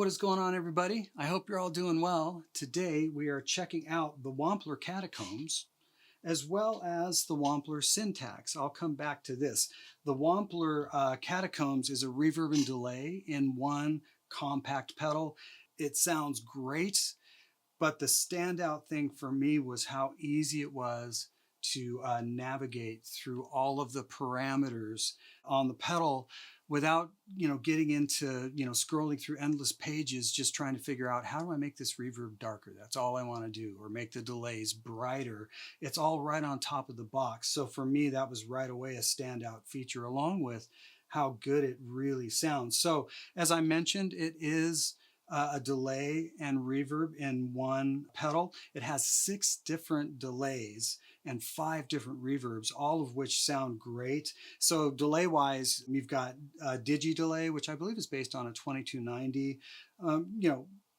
What is going on, everybody? I hope you're all doing well. Today we are checking out the Wampler Catacombs as well as the Wampler Syntax. I'll come back to this. The Wampler Catacombs is a reverb and delay in one compact pedal. It sounds great, but the standout thing for me was how easy it was to navigate through all of the parameters on the pedal without, getting into, scrolling through endless pages, just trying to figure out how do I make this reverb darker? That's all I want to do, or make the delays brighter. It's all right on top of the box. So for me, that was right away a standout feature, along with how good it really sounds. So as I mentioned, it is a delay and reverb in one pedal. It has 6 different delays and 5 different reverbs, all of which sound great. So delay wise, we've got Digi delay, which I believe is based on a 2290.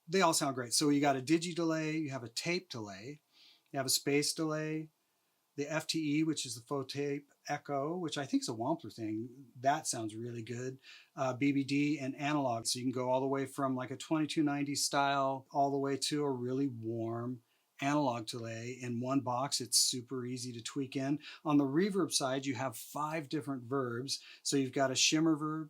They all sound great. So you got a Digi delay, you have a tape delay, you have a space delay, the FTE, which is the faux tape echo, which I think is a Wampler thing. That sounds really good. BBD and analog. So you can go all the way from like a 2290 style all the way to a really warm analog delay in one box. It's super easy to tweak in. On the reverb side, you have 5 different verbs. So you've got a shimmer verb,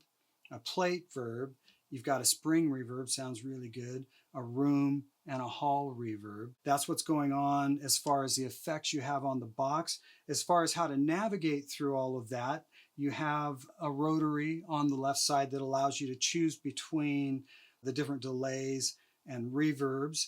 a plate verb, you've got a spring reverb, sounds really good, a room, and a hall reverb. That's what's going on as far as the effects you have on the box. As far as how to navigate through all of that, you have a rotary on the left side that allows you to choose between the different delays and reverbs.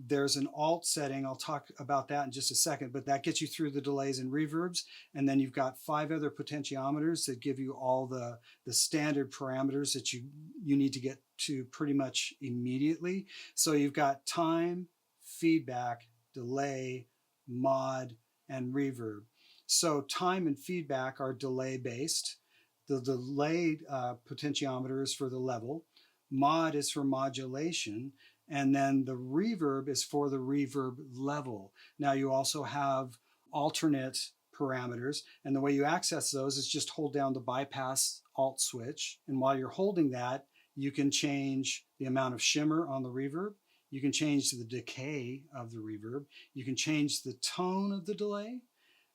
There's an alt setting. I'll talk about that in just a second, but that gets you through the delays and reverbs. And then you've got 5 other potentiometers that give you all the standard parameters that you need to get to pretty much immediately. So you've got time, feedback, delay, mod, and reverb. So time and feedback are delay based. The delay potentiometer is for the level. Mod is for modulation, and then the reverb is for the reverb level. Now you also have alternate parameters, and the way you access those is just hold down the bypass alt switch, and while you're holding that, you can change the amount of shimmer on the reverb, you can change the decay of the reverb, you can change the tone of the delay,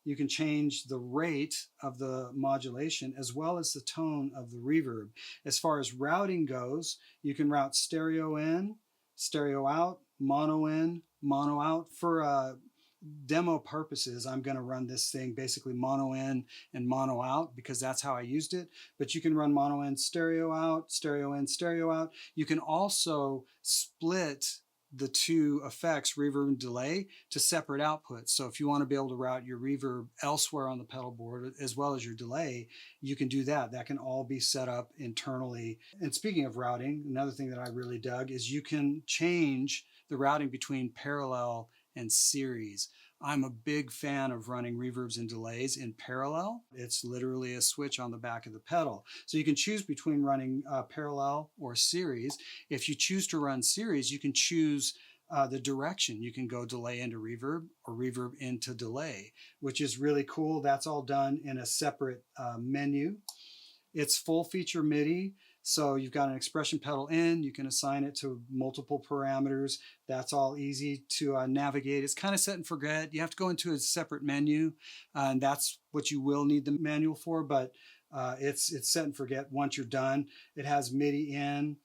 you can change the rate of the modulation as well as the tone of the reverb. As far as routing goes, you can route stereo in, stereo out, mono in, mono out. For demo purposes, I'm going to run this thing basically mono in and mono out because that's how I used it. But you can run mono in, stereo out, stereo in, stereo out. You can also split the 2 effects, reverb and delay, to separate outputs. So if you want to be able to route your reverb elsewhere on the pedal board as well as your delay, you can do that. That can all be set up internally. And speaking of routing, another thing that I really dug is you can change the routing between parallel and series. I'm a big fan of running reverbs and delays in parallel. It's literally a switch on the back of the pedal. So you can choose between running parallel or series. If you choose to run series, you can choose the direction. You can go delay into reverb or reverb into delay, which is really cool. That's all done in a separate menu. It's full feature MIDI. So you've got an expression pedal in, you can assign it to multiple parameters. That's all easy to navigate. It's kind of set and forget. You have to go into a separate menu, and that's what you will need the manual for, but it's set and forget once you're done. It has MIDI in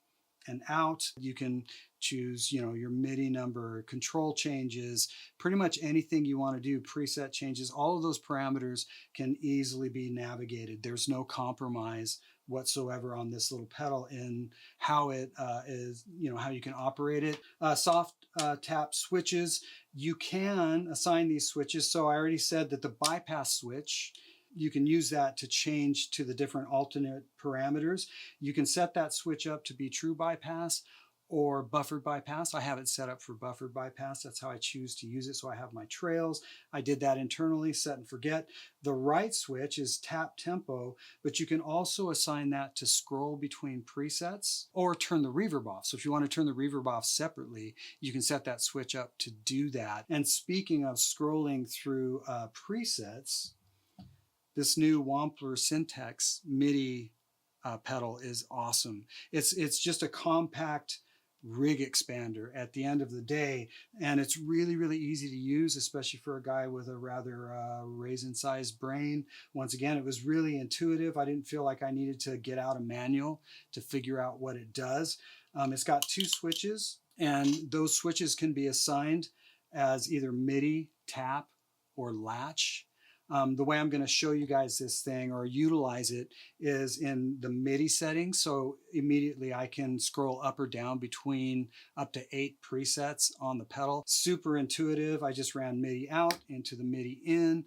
and out. You can choose, your MIDI number, control changes, pretty much anything you want to do, preset changes. All of those parameters can easily be navigated. There's no compromise whatsoever on this little pedal in how it is, how you can operate it. Soft tap switches, you can assign these switches. So I already said that the bypass switch, you can use that to change to the different alternate parameters. You can set that switch up to be true bypass or buffered bypass. I have it set up for buffered bypass. That's how I choose to use it. So I have my trails. I did that internally, set and forget. The right switch is tap tempo, but you can also assign that to scroll between presets or turn the reverb off. So if you want to turn the reverb off separately, you can set that switch up to do that. And speaking of scrolling through presets, this new Wampler Syntax MIDI pedal is awesome. It's just a compact rig expander at the end of the day. And it's really, really easy to use, especially for a guy with a rather raisin-sized brain. Once again, it was really intuitive. I didn't feel like I needed to get out a manual to figure out what it does. It's got 2 switches, and those switches can be assigned as either MIDI, tap, or latch. The way I'm going to show you guys this thing or utilize it is in the MIDI settings. So immediately I can scroll up or down between up to 8 presets on the pedal. Super intuitive. I just ran MIDI out into the MIDI in.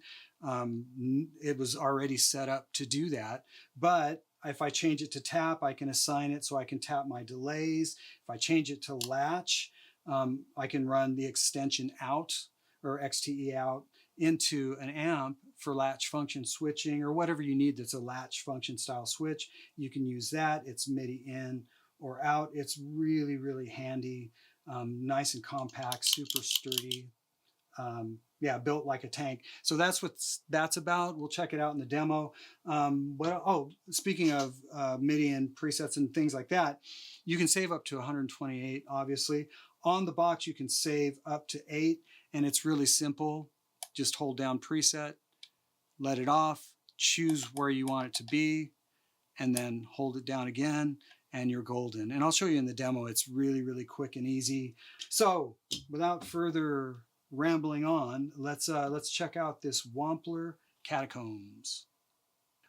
It was already set up to do that. But if I change it to tap, I can assign it so I can tap my delays. If I change it to latch, I can run the extension out or XTE out into an amp for latch function switching or whatever you need that's a latch function style switch. You can use that. It's MIDI in or out. It's really, really handy, nice and compact, super sturdy. Yeah, built like a tank. So that's what that's about. We'll check it out in the demo. Speaking of MIDI and presets and things like that, you can save up to 128, obviously. On the box, you can save up to 8, and it's really simple. Just hold down preset, let it off, choose where you want it to be, and then hold it down again, and you're golden. And I'll show you in the demo. It's really, really quick and easy. So without further rambling on, let's check out this Wampler Catacombs.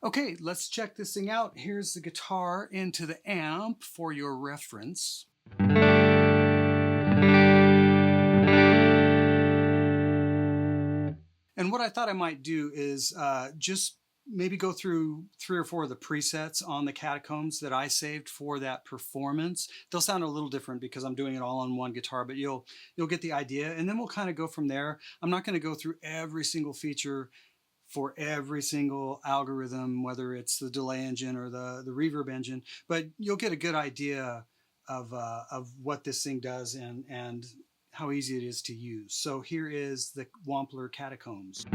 Okay, let's check this thing out. Here's the guitar into the amp for your reference. And what I thought I might do is just maybe go through 3 or 4 of the presets on the Catacombs that I saved for that performance. They'll sound a little different because I'm doing it all on one guitar, but you'll get the idea. And then we'll kind of go from there. I'm not going to go through every single feature for every single algorithm, whether it's the delay engine or the reverb engine, but you'll get a good idea of what this thing does and how easy it is to use. So here is the Wampler Catacombs.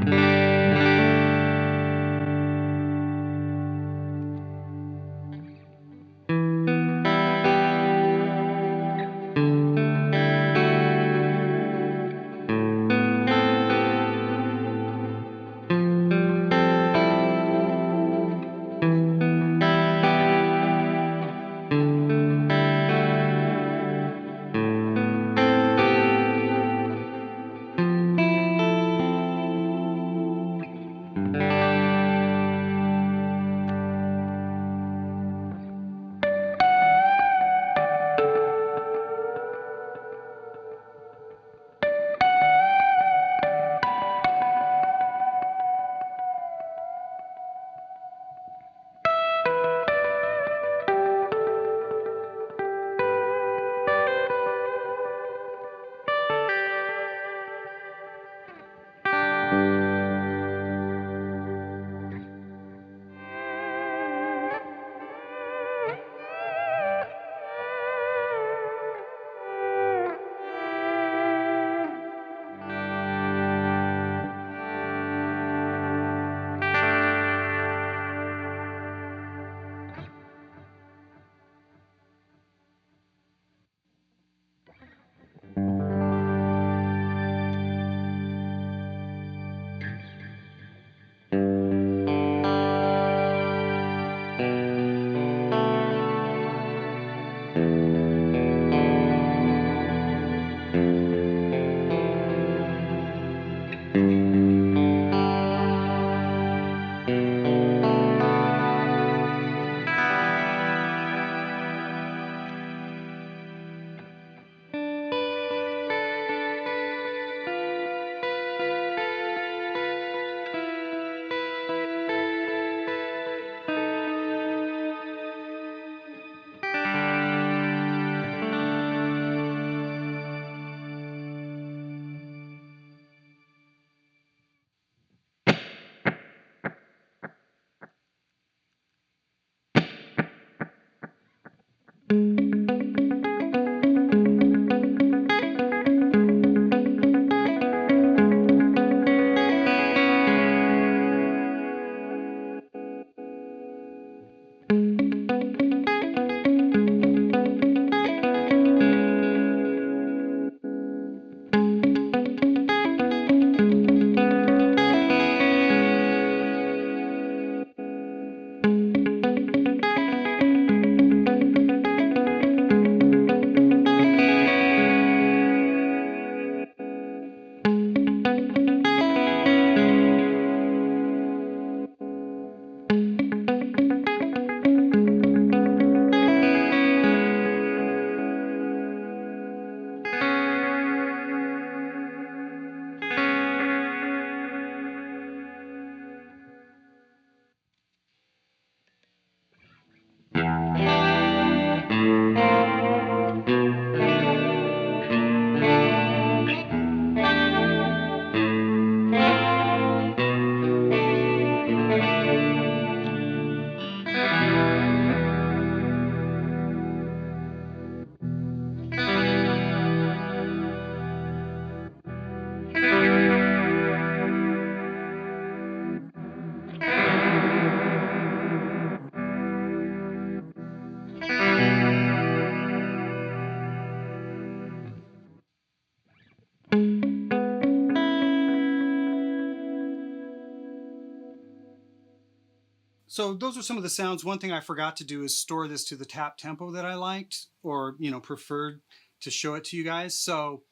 So those are some of the sounds. One thing I forgot to do is store this to the tap tempo that I liked, or preferred to show it to you guys. So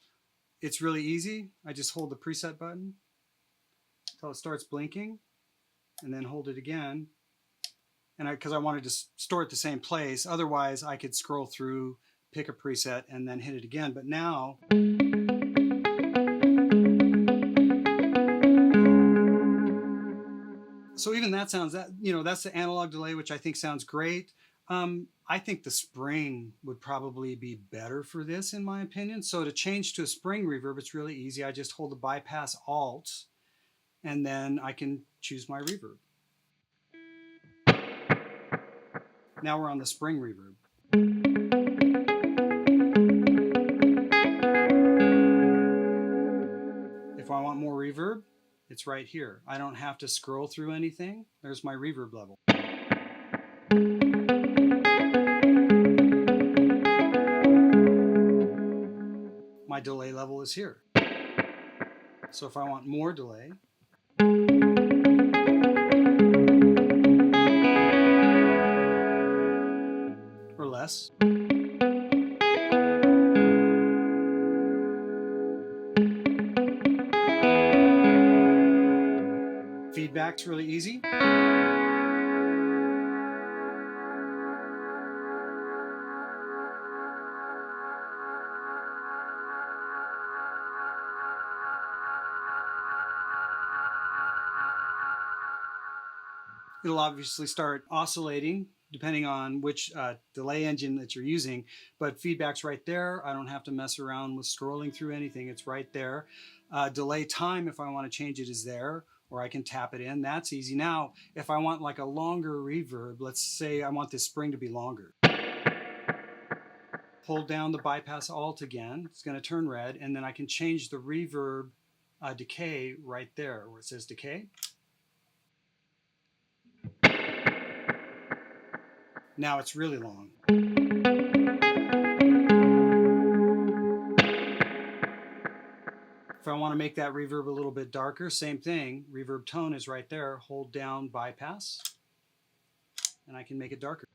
it's really easy. I just hold the preset button until it starts blinking, and then hold it again. And because I wanted to store it the same place, otherwise I could scroll through, pick a preset, and then hit it again. But now, so even that sounds, that's the analog delay, which I think sounds great. I think the spring would probably be better for this, in my opinion. So to change to a spring reverb, it's really easy. I just hold the bypass Alt, and then I can choose my reverb. Now we're on the spring reverb. If I want more reverb, it's right here. I don't have to scroll through anything. There's my reverb level. My delay level is here. So if I want more delay, or less, feedback's really easy. It'll obviously start oscillating depending on which delay engine that you're using, but feedback's right there. I don't have to mess around with scrolling through anything. It's right there. Delay time, if I want to change it, is there, or I can tap it in. That's easy. Now, if I want like a longer reverb, let's say I want this spring to be longer. Hold down the bypass Alt again. It's going to turn red, and then I can change the reverb decay right there where it says decay. Now it's really long. If I want to make that reverb a little bit darker, same thing. Reverb tone is right there. Hold down bypass, and I can make it darker.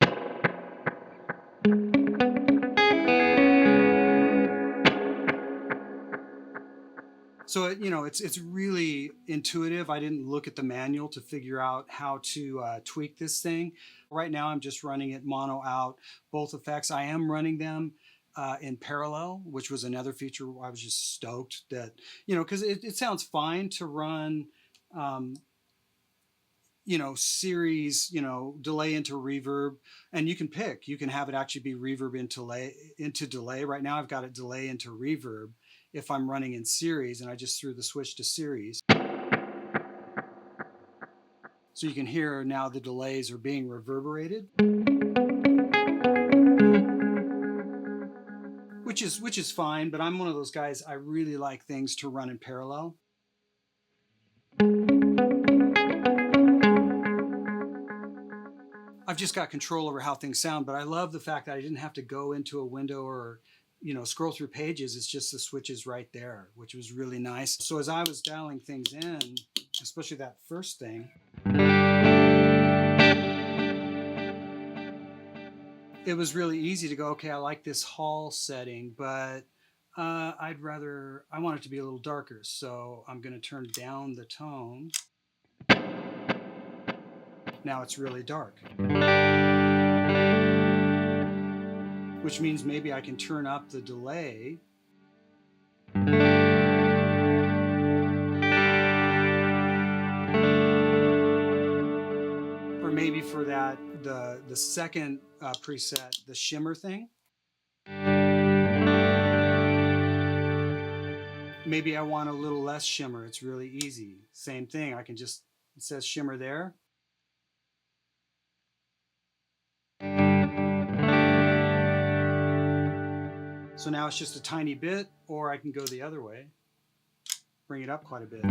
So it's really intuitive. I didn't look at the manual to figure out how to tweak this thing. Right now I'm just running it mono out, both effects. I am running them in parallel, which was another feature I was just stoked that, because it sounds fine to run, series, delay into reverb, and you can pick. You can have it actually be reverb into delay. Right now I've got it delay into reverb if I'm running in series, and I just threw the switch to series. So you can hear now the delays are being reverberated, which is fine, but I'm one of those guys, I really like things to run in parallel. I've just got control over how things sound, but I love the fact that I didn't have to go into a window or scroll through pages. It's just the switches right there, which was really nice. So as I was dialing things in, especially that first thing, it was really easy to go, okay, I like this hall setting, but I want it to be a little darker. So I'm going to turn down the tone. Now it's really dark, which means maybe I can turn up the delay. Or maybe for that, the second preset, the shimmer thing. Maybe I want a little less shimmer. It's really easy. Same thing. I can just, it says shimmer there. So now it's just a tiny bit, or I can go the other way, bring it up quite a bit.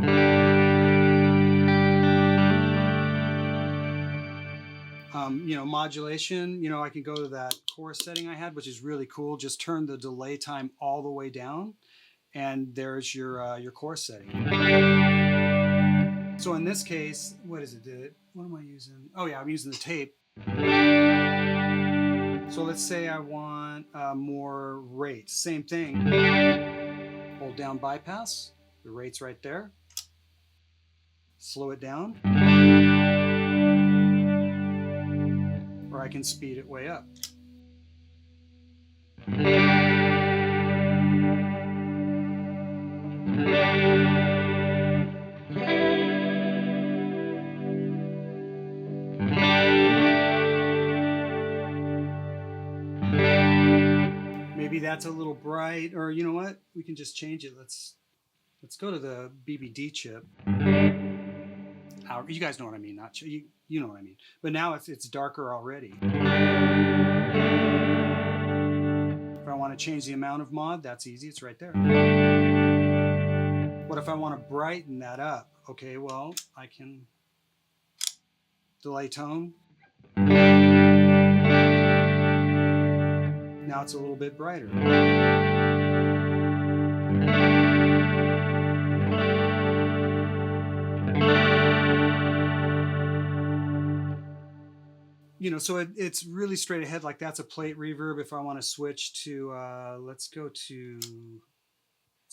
Modulation, I can go to that chorus setting I had, which is really cool. Just turn the delay time all the way down, and there's your chorus setting. So in this case, what is it? What am I using? Oh yeah, I'm using the tape. So let's say I want more rates. Same thing. Hold down bypass. The rate's right there. Slow it down. Or I can speed it way up. Maybe that's a little bright, or you know what? We can just change it. Let's go to the BBD chip. You guys know what I mean, not you know what I mean. But now it's darker already. If I want to change the amount of mod, that's easy. It's right there. What if I want to brighten that up? Okay, well, I can delay tone. Now it's a little bit brighter. You know, so it's really straight ahead. Like that's a plate reverb. If I want to switch to, let's go to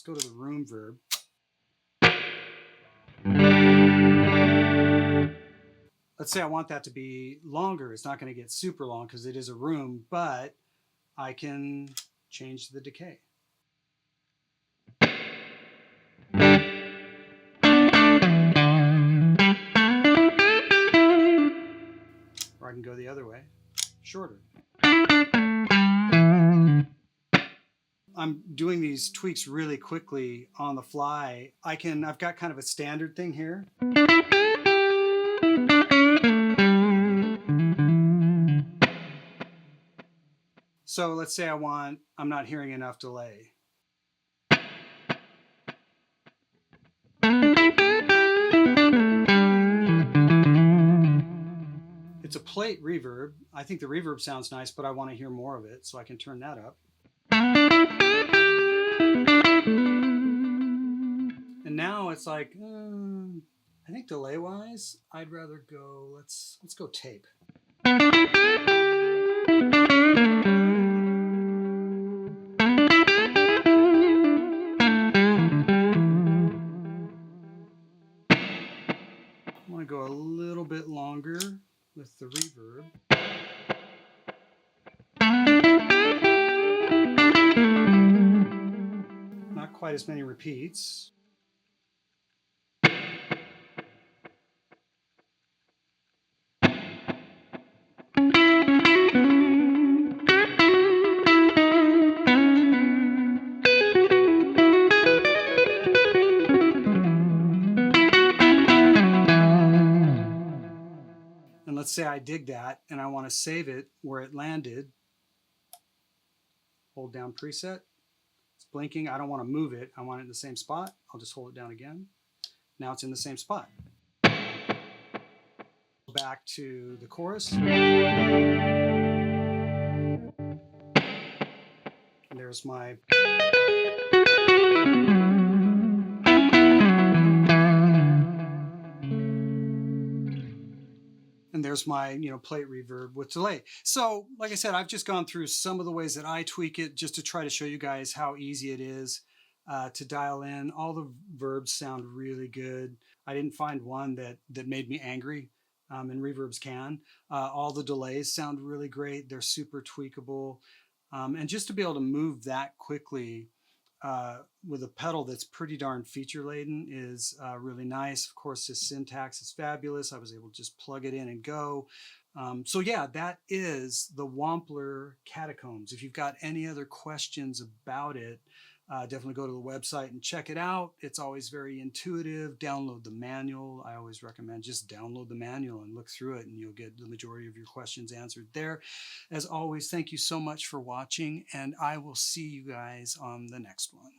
the room verb. Let's say I want that to be longer. It's not going to get super long because it is a room, but I can change the decay. Or I can go the other way, shorter. I'm doing these tweaks really quickly on the fly. I've got kind of a standard thing here. So let's say I'm not hearing enough delay. It's a plate reverb. I think the reverb sounds nice, but I want to hear more of it, so I can turn that up. And now it's like, I think delay-wise, I'd rather go, let's go tape. I want to go a little bit longer with the reverb. Not quite as many repeats. And let's say I dig that and I want to save it where it landed. Hold down preset. It's blinking. I don't want to move it. I want it in the same spot. I'll just hold it down again. Now it's in the same spot. Back to the chorus. And there's my... And there's my, plate reverb with delay. So, like I said, I've just gone through some of the ways that I tweak it just to try to show you guys how easy it is to dial in. All the verbs sound really good. I didn't find one that made me angry, and reverbs can. All the delays sound really great. They're super tweakable. And just to be able to move that quickly with a pedal that's pretty darn feature laden is really nice. Of course, this syntax is fabulous. I was able to just plug it in and go. So yeah, that is the Wampler Catacombs. If you've got any other questions about it, definitely go to the website and check it out. It's always very intuitive. Download the manual. I always recommend just download the manual and look through it, and you'll get the majority of your questions answered there. As always, thank you so much for watching, and I will see you guys on the next one.